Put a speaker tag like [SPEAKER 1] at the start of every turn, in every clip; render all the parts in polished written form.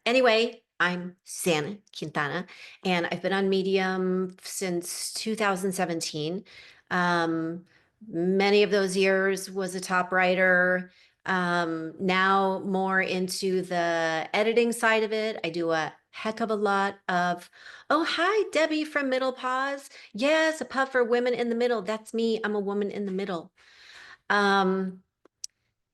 [SPEAKER 1] Anyway, I'm Suzanna Quintana, and I've been on Medium since 2017. Um, Many of those years was a top writer. Now more into the editing side of it. I do a heck of a lot of, oh, hi, Debbie from Middle Paws. Yes, a puff for women in the middle. That's me. I'm a woman in the middle. Um,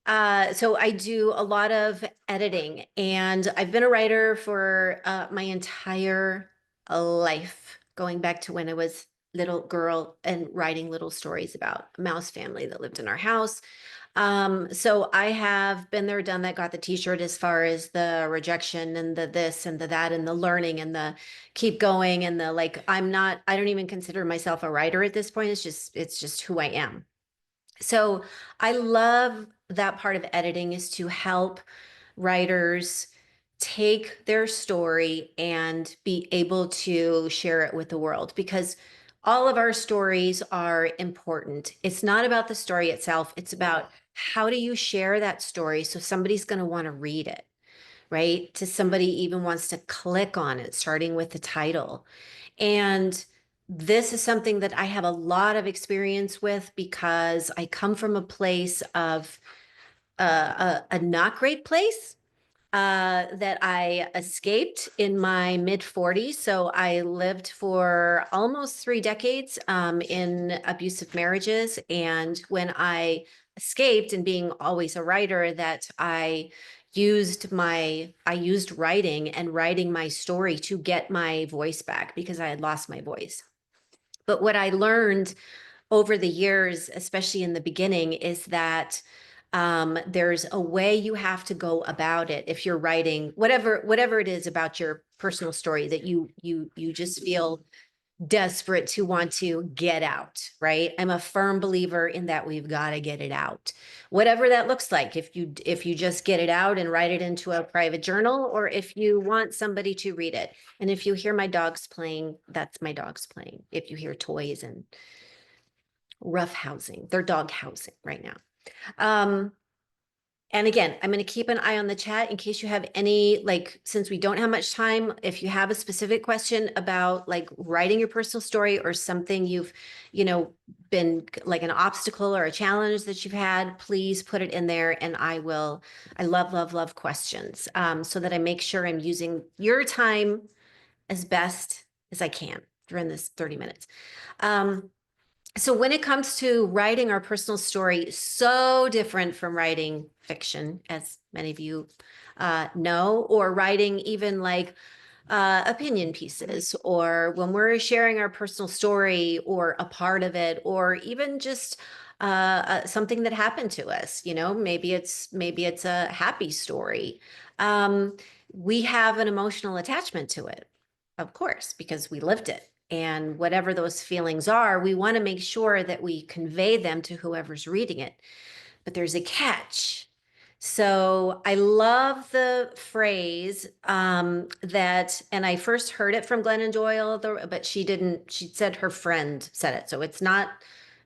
[SPEAKER 1] so I do a lot of editing, and I've been a writer for my entire life, going back to when I was little girl and writing little stories about a mouse family that lived in our house. So I have been there, done that, got the t-shirt as far as the rejection and the this and the that and the learning and the keep going and the like, I don't even consider myself a writer at this point. It's just who I am. So I love that part of editing is to help writers take their story and be able to share it with the world because all of our stories are important. It's not about the story itself, it's about how do you share that story so somebody's going to want to read it, right? To somebody even wants to click on it, starting with the title. And this is something that I have a lot of experience with because I come from a place of a not great place that I escaped in my mid 40s. So I lived for almost 3 decades in abusive marriages. And when I escaped and being always a writer, that I used writing and writing my story to get my voice back because I had lost my voice. But what I learned over the years, especially in the beginning, is that there's a way you have to go about it if you're writing whatever it is about your personal story that you just feel desperate to want to get out, right? I'm a firm believer in that we've got to get it out. Whatever that looks like, if you just get it out and write it into a private journal, or if you want somebody to read it. And if you hear my dogs playing, that's my dogs playing. If you hear toys and rough housing, they're dog housing right now. Um, and again, I'm going to keep an eye on the chat in case you have any, like, since we don't have much time, if you have a specific question about like writing your personal story or something you know, been like an obstacle or a challenge that you've had, please put it in there and I love, love, love questions so that I make sure I'm using your time as best as I can during this 30 minutes. So when it comes to writing our personal story, so different from writing fiction, as many of you know, or writing even like opinion pieces, or when we're sharing our personal story or a part of it, or even just something that happened to us, you know, maybe it's a happy story. Um, we have an emotional attachment to it, of course, because we lived it. And whatever those feelings are, we want to make sure that we convey them to whoever's reading it. But there's a catch. So I love the phrase that, and I first heard it from Glennon Doyle, but she didn't, she said her friend said it. So it's not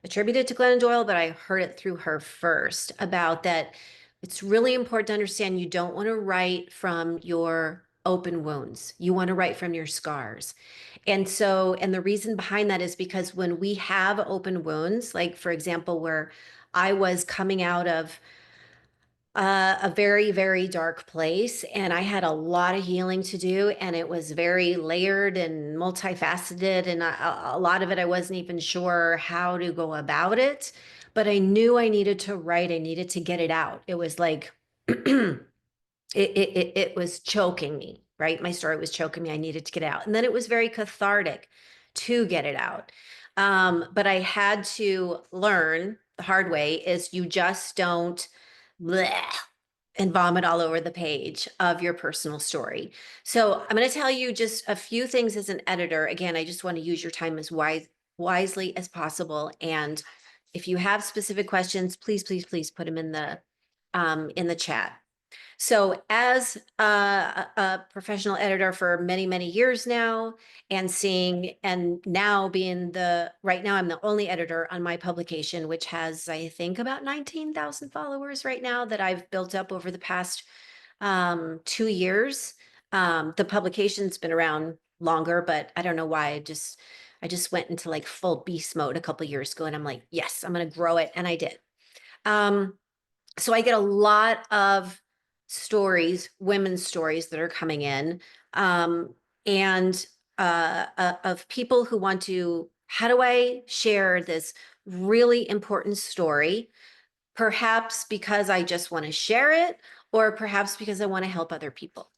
[SPEAKER 1] attributed to Glennon Doyle, but I heard it through her first about that. It's really important to understand you don't want to write from your open wounds. You want to write from your scars. And so, and the reason behind that is because when we have open wounds, like for example, where I was coming out of a very, very dark place, and I had a lot of healing to do, and it was very layered and multifaceted, and a lot of it I wasn't even sure how to go about it, but I knew I needed to write, I needed to get it out. It was like it was choking me, right? My story was choking me. I needed to get it out. And then it was very cathartic to get it out. But I had to learn the hard way is you just don't bleh, and vomit all over the page of your personal story. So I'm going to tell you just a few things as an editor. Again, I just want to use your time as wisely as possible. And if you have specific questions, please, please, please put them in the chat. So as a professional editor for many, many years now, and now being right now I'm the only editor on my publication, which has, I think, about 19,000 followers right now that I've built up over the past 2 years. The publication's been around longer, but I don't know why. I just went into like full beast mode a couple years ago, and I'm like, yes, I'm going to grow it, and I did. So I get a lot of stories, women's stories that are coming in, and of people who want to, how do I share this really important story? Perhaps because I just want to share it, or perhaps because I want to help other people.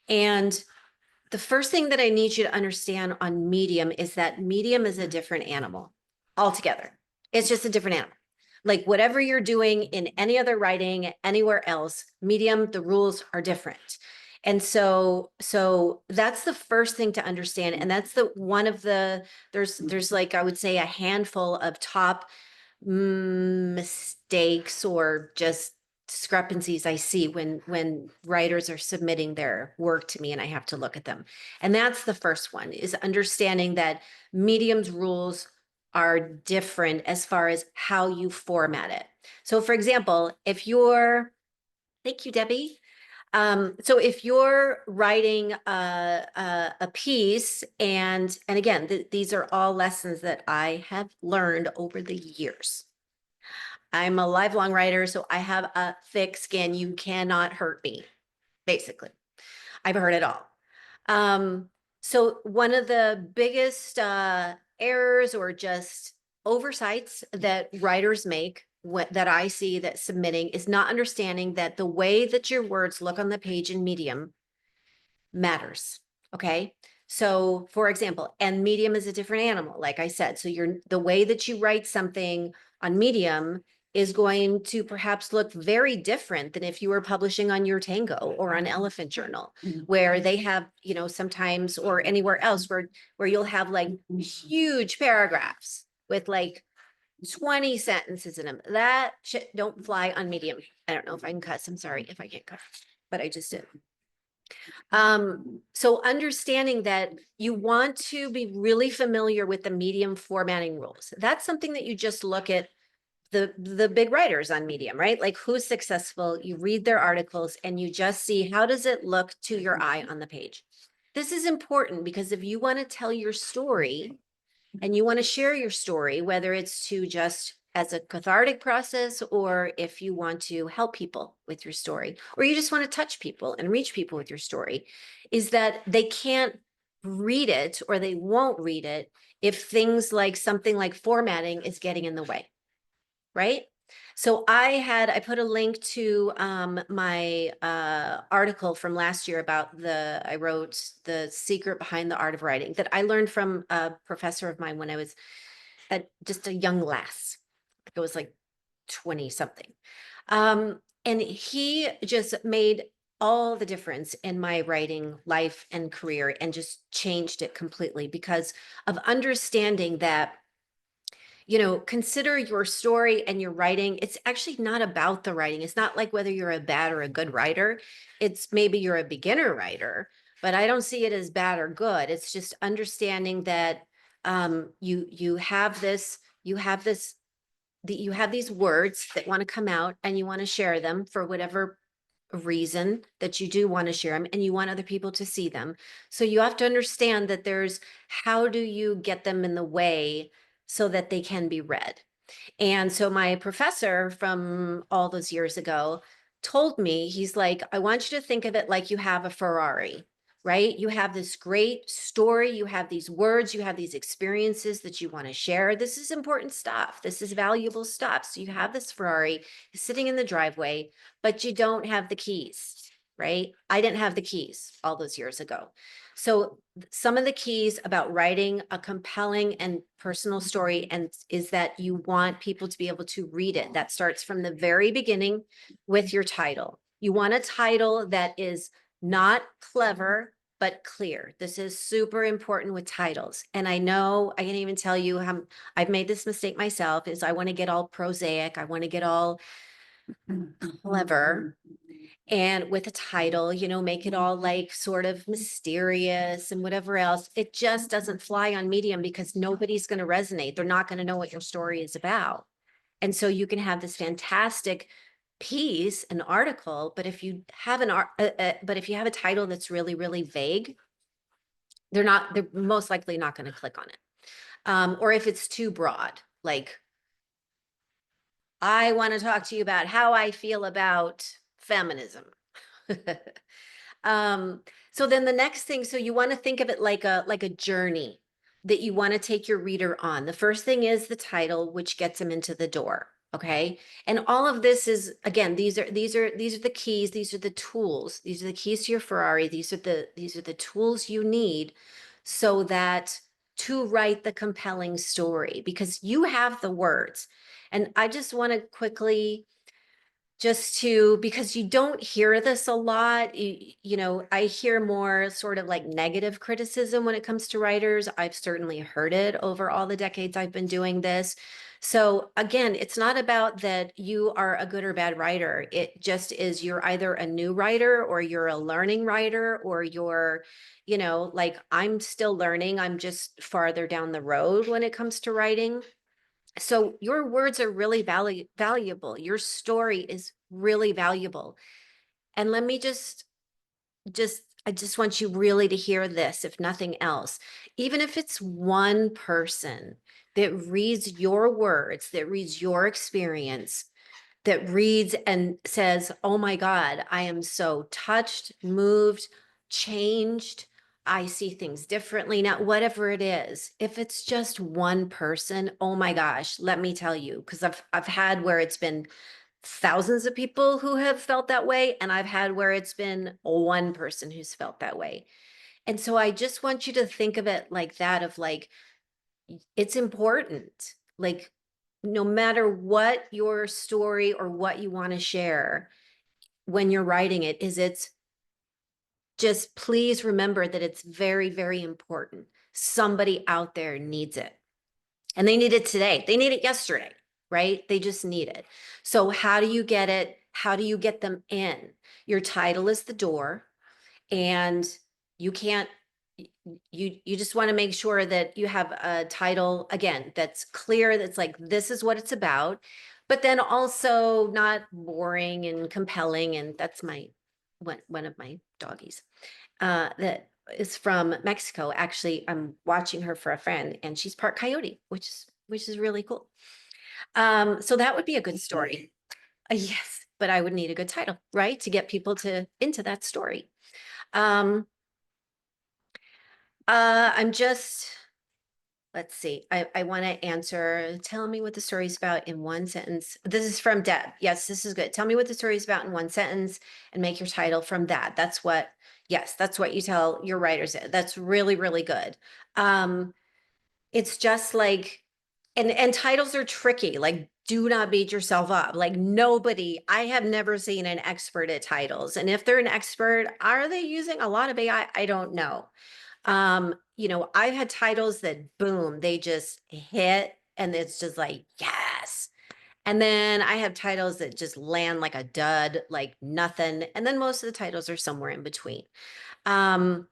[SPEAKER 1] And the first thing that I need you to understand on Medium is that Medium is a different animal altogether. It's just a different animal. Like whatever you're doing in any other writing anywhere else, Medium, the rules are different. And so that's the first thing to understand. And that's the one of the, there's like, I would say a handful of top mistakes or just discrepancies I see when writers are submitting their work to me and I have to look at them. And that's the first one, is understanding that Medium's rules are different as far as how you format it. So for example, if you're, thank you, Debbie. So if you're writing a piece, and again, these are all lessons that I have learned over the years. I'm a lifelong writer, so I have a thick skin. You cannot hurt me, basically. I've heard it all. So one of the biggest errors or just oversights that writers make, that I see that submitting, is not understanding that the way that your words look on the page in Medium matters. Okay. So for example, and Medium is a different animal, like I said. So the way that you write something on Medium is going to perhaps look very different than if you were publishing on Your Tango or on Elephant Journal, where they have, you know, sometimes, or anywhere else where you'll have like huge paragraphs with like 20 sentences in them. That shit don't fly on Medium. I don't know if I can cuss. I'm sorry if I can't cuss, but I just did. So understanding that you want to be really familiar with the Medium formatting rules. That's something that you just look at the big writers on Medium, right? Like who's successful, you read their articles and you just see, how does it look to your eye on the page? This is important because if you want to tell your story and you want to share your story, whether it's to just as a cathartic process, or if you want to help people with your story, or you just want to touch people and reach people with your story, is that they can't read it, or they won't read it if things like something like formatting is getting in the way, right? So I put a link to my article from last year about I wrote The Secret Behind the Art of Writing, that I learned from a professor of mine when I was just a young lass. It was like 20 something. And he just made all the difference in my writing life and career, and just changed it completely because of understanding that, you know, consider your story and your writing. It's actually not about the writing. It's not like whether you're a bad or a good writer. It's maybe you're a beginner writer, but I don't see it as bad or good. It's just understanding that you have these words that want to come out, and you want to share them for whatever reason that you do want to share them, and you want other people to see them. So you have to understand that how do you get them in the way so that they can be read? And so my professor from all those years ago told me, he's like, I want you to think of it like you have a Ferrari, right? You have this great story, you have these words, you have these experiences that you want to share. This is important stuff. This is valuable stuff. So you have this Ferrari sitting in the driveway, but you don't have the keys, right? I didn't have the keys all those years ago. So some of the keys about writing a compelling and personal story is that you want people to be able to read it. That starts from the very beginning with your title. You want a title that is not clever, but clear. This is super important with titles. And I know I can even tell you how I've made this mistake myself, is I want to get all prosaic. I want to get all clever. And with a title, you know, make it all like sort of mysterious and whatever else. It just doesn't fly on Medium because nobody's going to resonate. They're not going to know what your story is about. And so you can have this fantastic piece, an article, but if you have but if you have a title that's really, really vague, they're most likely not going to click on it. Or if it's too broad, like, I want to talk to you about how I feel about feminism. Um, so then the next thing, so you want to think of it like a journey that you want to take your reader on. The first thing is the title, which gets them into the door. Okay. And all of this is, again, these are the keys, these are the tools, these are the keys to your Ferrari, these are the tools you need so that to write the compelling story, because you have the words. And I just want to quickly, because you don't hear this a lot, I hear more sort of like negative criticism when it comes to writers. I've certainly heard it over all the decades I've been doing this. So again, it's not about that you are a good or bad writer. It just is, you're either a new writer or you're a learning writer, or you're, like, I'm still learning. I'm just farther down the road when it comes to writing. So your words are really valuable. Your story is really valuable. And let me I just want you really to hear this, if nothing else. Even if it's one person that reads your words, that reads your experience, that reads and says, oh my God, I am so touched, moved, changed. I see things differently now, whatever it is. If it's just one person, oh my gosh, let me tell you, because I've had where it's been thousands of people who have felt that way, and I've had where it's been one person who's felt that way. And so I just want you to think of it like that, of like, it's important. Like, no matter what your story or what you want to share when you're writing it, it's just, please remember that it's very, very important. Somebody out there needs it, and they need it today. They need it yesterday, right? They just need it. So how do you get it? How do you get them in? Your title is the door, and you can't, you just want to make sure that you have a title, again, that's clear, that's like, this is what it's about, but then also not boring and compelling. And that's one of my doggies that is from Mexico. Actually, I'm watching her for a friend, and she's part coyote, which is really cool. So that would be a good story. Yes, but I would need a good title, right, to get people into that story. I'm just, let's see. I want to answer. Tell me what the story is about in one sentence. This is from Deb. Yes, this is good. Tell me what the story is about in one sentence and make your title from that. Yes, that's what you tell your writers. That's really, really good. It's just like, and titles are tricky. Like, do not beat yourself up. Like, I have never seen an expert at titles. And if they're an expert, are they using a lot of AI? I don't know. I've had titles that, boom, they just hit, and it's just like, yes. And then I have titles that just land like a dud, like nothing. And then most of the titles are somewhere in between. Um,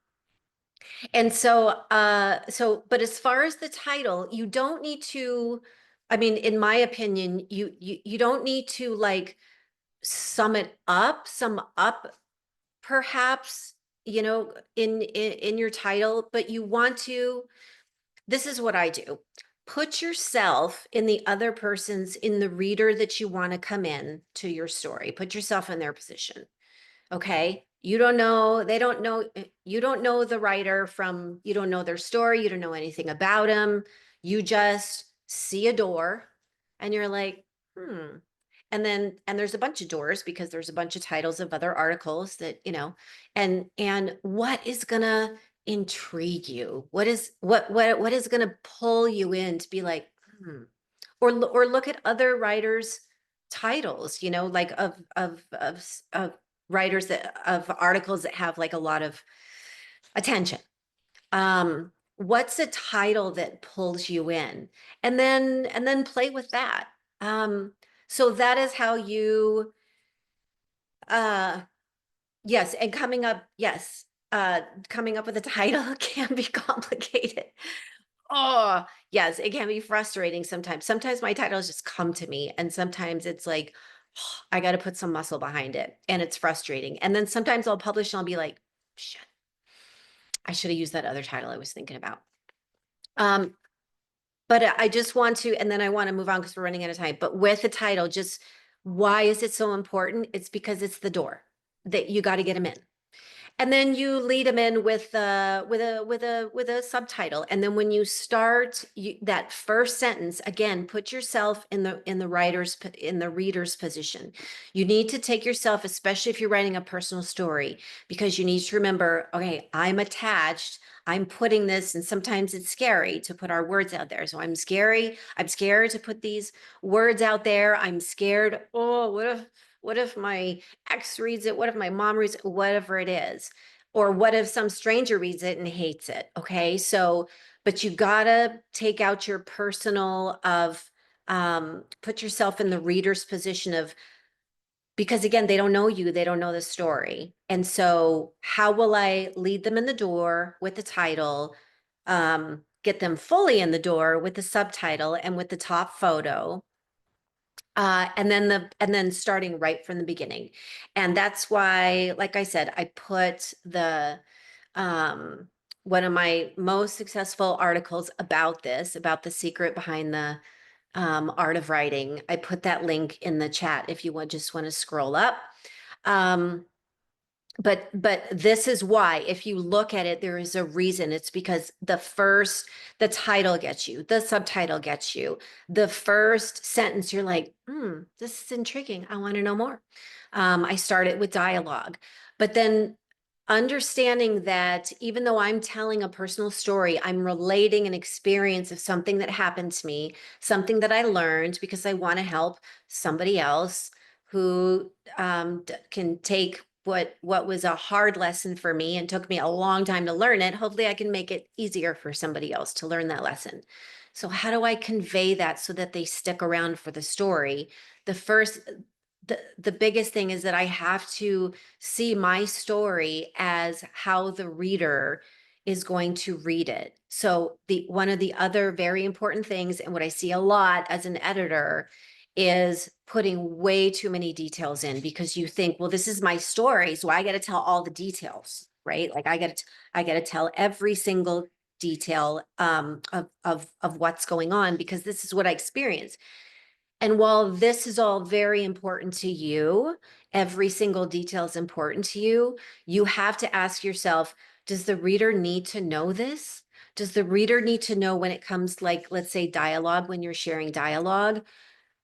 [SPEAKER 1] and but as far as the title, you don't need to, I mean, in my opinion, you don't need to like sum up perhaps, in your title, but you want to, this is what I do. Put yourself in the reader that you want to come in to your story. Put yourself in their position. Okay. You don't know the writer you don't know their story. You don't know anything about them. You just see a door and you're like, and there's a bunch of doors because there's a bunch of titles of other articles that, and what is gonna intrigue you? What is gonna pull you in to be like, or look at other writers' titles, like of writers of articles that have like a lot of attention. What's a title that pulls you in? And then play with that. So that is how you, uh, yes, and coming up with a title can be complicated. Oh, yes, it can be frustrating sometimes. Sometimes my titles just come to me, and sometimes it's like I got to put some muscle behind it. And it's frustrating. And then sometimes I'll publish and I'll be like, shit, I should have used that other title I was thinking about. Um, but I just want to, and then I want to move on because we're running out of time. But with the title, just why is it so important? It's because it's the door that you got to get them in. And then you lead them in with a subtitle. And then when you start that first sentence, again, put yourself in the reader's position. You need to take yourself, especially if you're writing a personal story, because you need to remember, okay, I'm attached. I'm putting this, and sometimes it's scary to put our words out there. So I'm scary. I'm scared to put these words out there. I'm scared. Oh, what if my ex reads it? What if my mom reads it? Whatever it is. Or what if some stranger reads it and hates it? Okay. So, but you gotta take out your personal put yourself in the reader's position of, because again, they don't know you, they don't know the story. And so how will I lead them in the door with the title, get them fully in the door with the subtitle and with the top photo? And then starting right from the beginning. And that's why, like I said, I put one of my most successful articles about this, about the secret behind the art of writing. I put that link in the chat if you just want to scroll up. Um, but this is why, if you look at it, there is a reason. It's because the title gets you, the subtitle gets you, the first sentence, you're like, this is intriguing. I want to know more. I started with dialogue, but then understanding that even though I'm telling a personal story, I'm relating an experience of something that happened to me, something that I learned because I want to help somebody else who can take what was a hard lesson for me and took me a long time to learn it. Hopefully I can make it easier for somebody else to learn that lesson. So how do I convey that so that they stick around for the story? The biggest thing is that I have to see my story as how the reader is going to read it. So one of the other very important things, and what I see a lot as an editor, is putting way too many details in, because you think, well, this is my story, so I got to tell all the details, right? Like I got to tell every single detail of what's going on, because this is what I experienced. And while this is all very important to you, every single detail is important to you, you have to ask yourself, does the reader need to know this? Does the reader need to know when it comes, like, let's say dialogue, when you're sharing dialogue?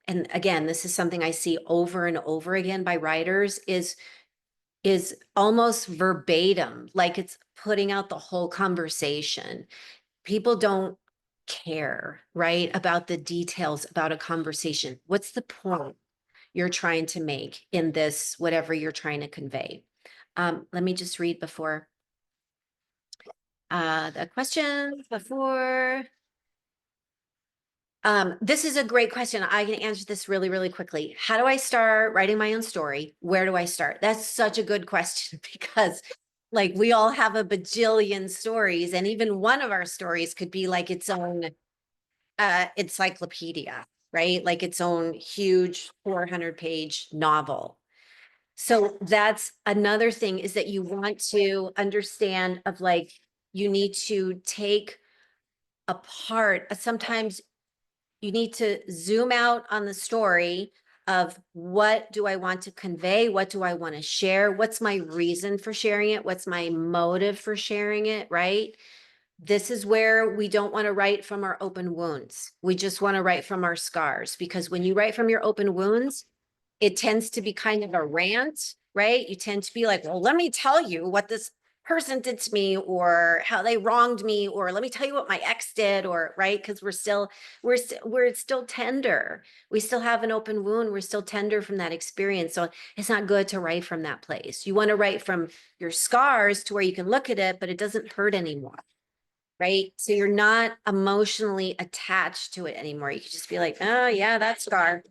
[SPEAKER 1] And again, this is something I see over and over again by writers, is almost verbatim, like it's putting out the whole conversation. People don't care, right, about the details about a conversation. What's the point you're trying to make in this, whatever you're trying to convey? Let me just read before the questions before. This is a great question. I can answer this really, really quickly. How do I start writing my own story? Where do I start? That's such a good question, because like we all have a bajillion stories, and even one of our stories could be like its own encyclopedia, right? Like its own huge 400-page novel. So that's another thing, is that you want to understand of, like, you need to take apart. Sometimes you need to zoom out on the story of, what do I want to convey? What do I want to share? What's my reason for sharing it? What's my motive for sharing it, right? This is where we don't want to write from our open wounds. We just want to write from our scars, because when you write from your open wounds, it tends to be kind of a rant, right? You tend to be like, well, let me tell you what this person did to me, or how they wronged me, or let me tell you what my ex did, or right, because we're still tender. We still have an open wound. We're still tender from that experience. So it's not good to write from that place. You want to write from your scars to where you can look at it, but it doesn't hurt anymore. Right. So you're not emotionally attached to it anymore. You can just be like, oh yeah, that scar.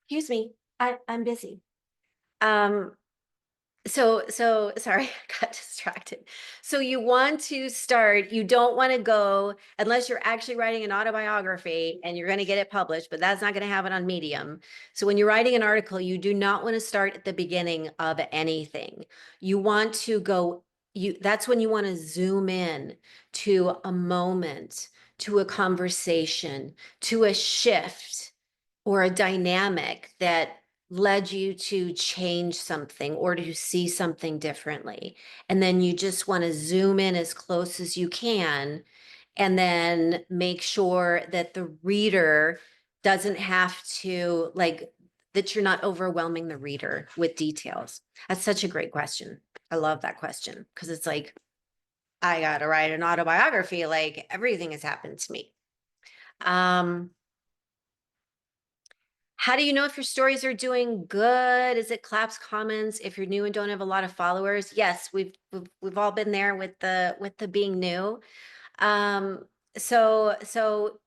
[SPEAKER 1] Excuse me, I'm busy. Um, So sorry, I got distracted. So you want to start, you don't want to go unless you're actually writing an autobiography and you're going to get it published, but that's not going to happen on Medium. So when you're writing an article, you do not want to start at the beginning of anything. You want to go, that's when you want to zoom in to a moment, to a conversation, to a shift or a dynamic that led you to change something or to see something differently. And then you just want to zoom in as close as you can and then make sure that the reader doesn't have to like that you're not overwhelming the reader with details. That's such a great question. I love that question because it's like I got to write an autobiography like everything has happened to me. Um How do you know if your stories are doing good? Is it claps, comments? If you're new and don't have a lot of followers, yes, we've all been there with the being new. Um, so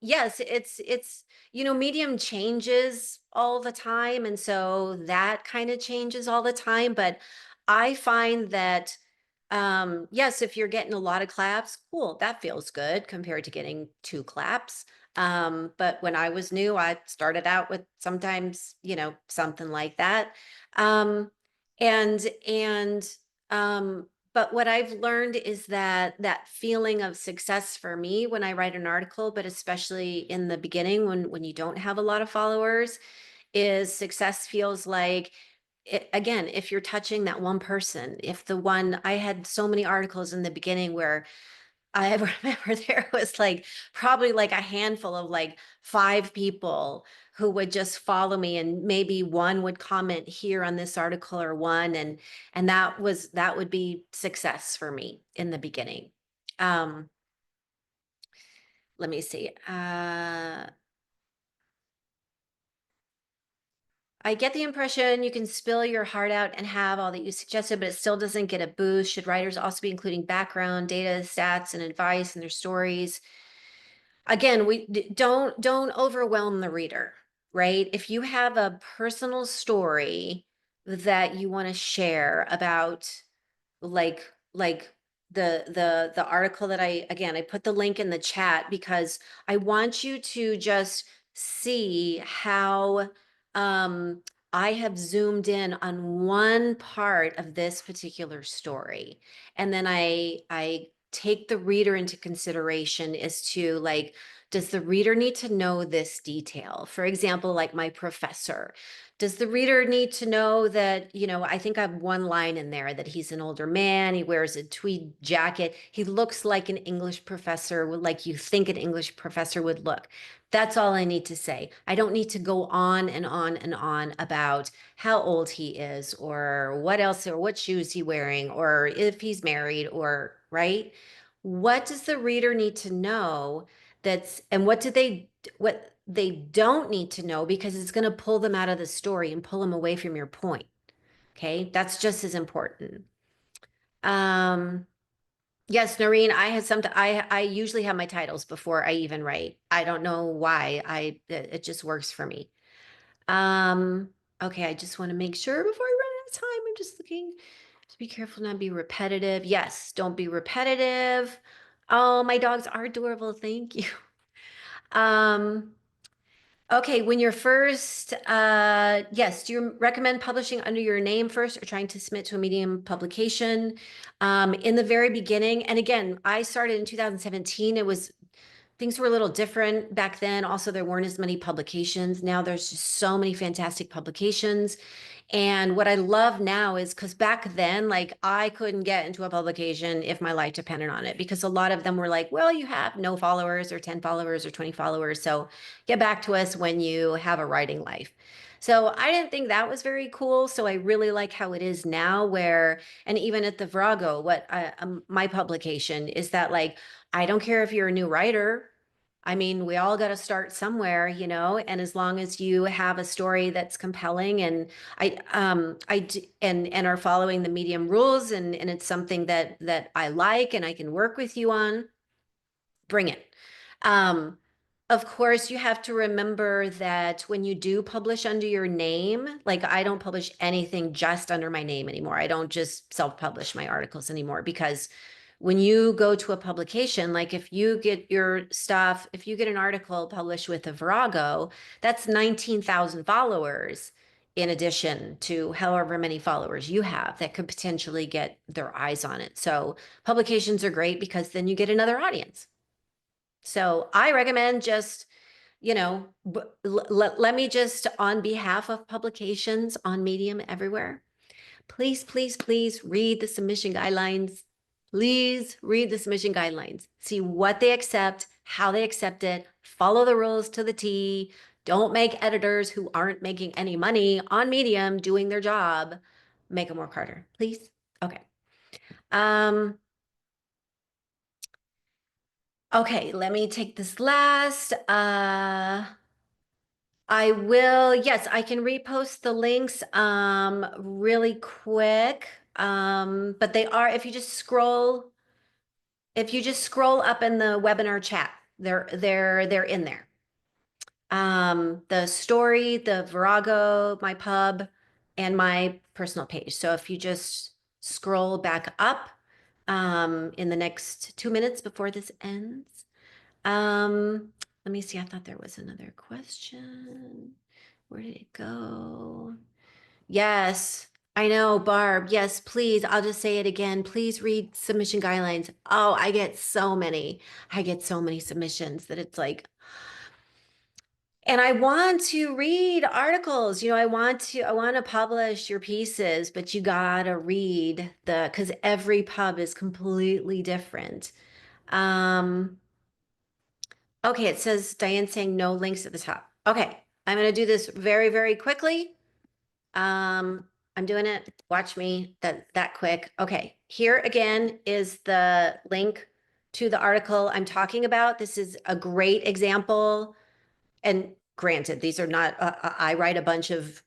[SPEAKER 1] yes, it's Medium changes all the time, and so that kind of changes all the time. But I find that yes, if you're getting a lot of claps, cool, that feels good compared to getting two claps. But when I was new, I started out with sometimes, something like that. Um, and but what I've learned is that that feeling of success for me when I write an article, but especially in the beginning when you don't have a lot of followers, is success feels like again, if you're touching that one person, if the one I had so many articles in the beginning where I remember there was like probably like a handful of like five people who would just follow me and maybe one would comment here on this article or one and that would be success for me in the beginning. Um Let me see. I get the impression you can spill your heart out and have all that you suggested, but it still doesn't get a boost. Should writers also be including background, data, stats, and advice in their stories? Again, we don't overwhelm the reader, right? If you have a personal story that you want to share about like the article that I put the link in the chat because I want you to just see how um I have zoomed in on one part of this particular story and then I take the reader into consideration as to like does the reader need to know this detail? For example, like my professor, does the reader need to know that, I think I have one line in there that he's an older man, he wears a tweed jacket, he looks like an English professor, like you think an English professor would look. That's all I need to say. I don't need to go on and on and on about how old he is or what else or what shoes he's wearing or if he's married or right. What does the reader need to know and what they don't need to know because it's going to pull them out of the story and pull them away from your point. Okay, that's just as important. Um, yes, Noreen, I had some. I usually have my titles before I even write. I don't know why. It just works for me. Um, okay, I just want to make sure before I run out of time. I'm just looking to be careful not be repetitive. Yes, don't be repetitive. Oh, my dogs are adorable. Thank you. Um, Okay, when you're first, yes, do you recommend publishing under your name first or trying to submit to a Medium publication? In the very beginning, and again, I started in 2017. Things were a little different back then. Also, there weren't as many publications. Now there's just so many fantastic publications. And what I love now is because back then, like I couldn't get into a publication if my life depended on it, because a lot of them were like, well, you have no followers or 10 followers or 20 followers. So get back to us when you have a writing life. So I didn't think that was very cool. So I really like how it is now, where, and even at the Virago, my publication is that like, I don't care if you're a new writer. I mean, we all got to start somewhere, and as long as you have a story that's compelling and and are following the Medium rules and it's something that I like and I can work with you on, bring it. Um, Of course, you have to remember that when you do publish under your name, like I don't publish anything just under my name anymore. I don't just self-publish my articles anymore because when you go to a publication, like if you get your stuff, if you get an article published with a Virago, that's 19,000 followers in addition to however many followers you have that could potentially get their eyes on it. So publications are great because then you get another audience. So I recommend just, let me just, on behalf of publications on Medium everywhere, please, please, please read the submission guidelines. Please read the submission guidelines. See what they accept, how they accept it, follow the rules to the T. Don't make editors who aren't making any money on Medium doing their job make them work harder, please. Okay. Okay, let me take this last. I will, yes, I can repost the links really quick. But they are, if you just scroll up in the webinar chat, they're in there. The story, the Virago, my pub, and my personal page. So if you just scroll back up in the next 2 minutes before this ends. Let me see. I thought there was another question. Where did it go? Yes, I know, Barb. Yes, please. I'll just say it again. Please read submission guidelines. Oh, I get so many. I get so many submissions that it's like, and I want to read articles. I want to publish your pieces, but you gotta read because every pub is completely different. Um, Okay, it says Diane saying no links at the top. Okay, I'm gonna do this very, very quickly. I'm doing it. Watch me that quick. Okay, here again is the link to the article I'm talking about. This is a great example. And granted, these are not, I write a bunch of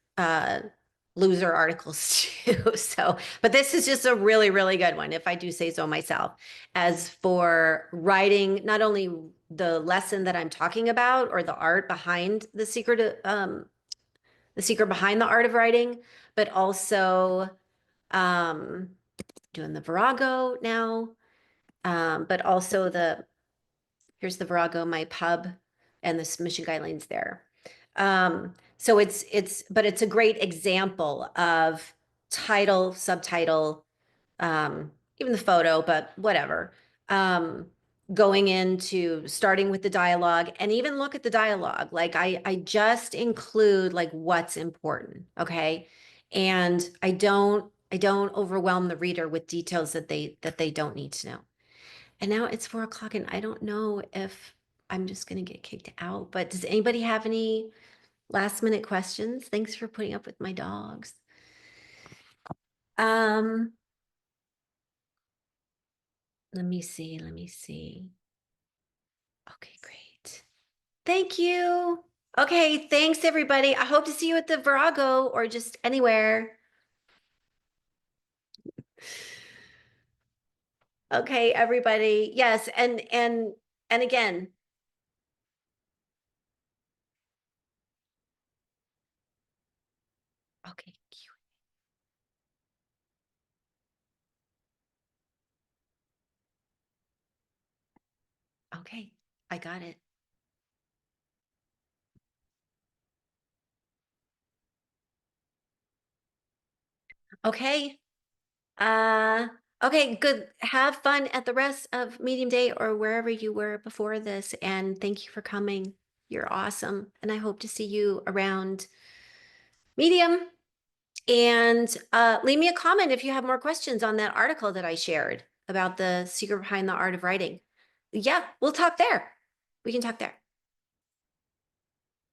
[SPEAKER 1] loser articles too. So, but this is just a really, really good one, if I do say so myself. As for writing, not only the lesson that I'm talking about or the art behind the secret behind the art of writing, but also um, doing the Virago now, but also here's the Virago, my pub, and the submission guidelines there. So but it's a great example of title, subtitle, even the photo, but whatever. Going into starting with the dialogue and even look at the dialogue. Like I just include like what's important. Okay. And I don't overwhelm the reader with details that they don't need to know. And now it's 4 o'clock and I don't know if I'm just going to get kicked out, but does anybody have any last minute questions? Thanks for putting up with my dogs. Um, let me see. Okay, great. Thank you. Okay, thanks everybody. I hope to see you at the Virago or just anywhere. Okay, everybody. Yes, and again, okay, okay, I got it. Okay. Okay, good. Have fun at the rest of Medium Day or wherever you were before this. And thank you for coming. You're awesome. And I hope to see you around Medium. And leave me a comment if you have more questions on that article that I shared about the secret behind the art of writing. Yeah, we'll talk there. We can talk there.